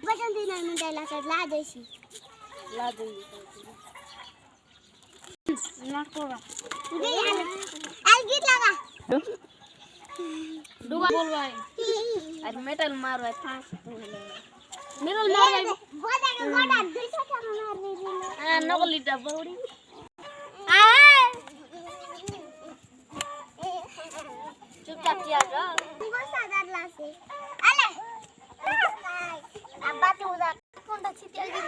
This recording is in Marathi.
बटन दिन मुंडाला ला देसी ला दे ना कोरा दे आल गीत लगा डुगा बोल भाई अरे मेटल मार भाई फांस मेटल मार भाई गोदा गोदा 200 का मार दे हां नकली डब्बा उड़ी चुपचाप किया कर वो सादा लासे अले अब बात उधर कौन ता छिटिया गिर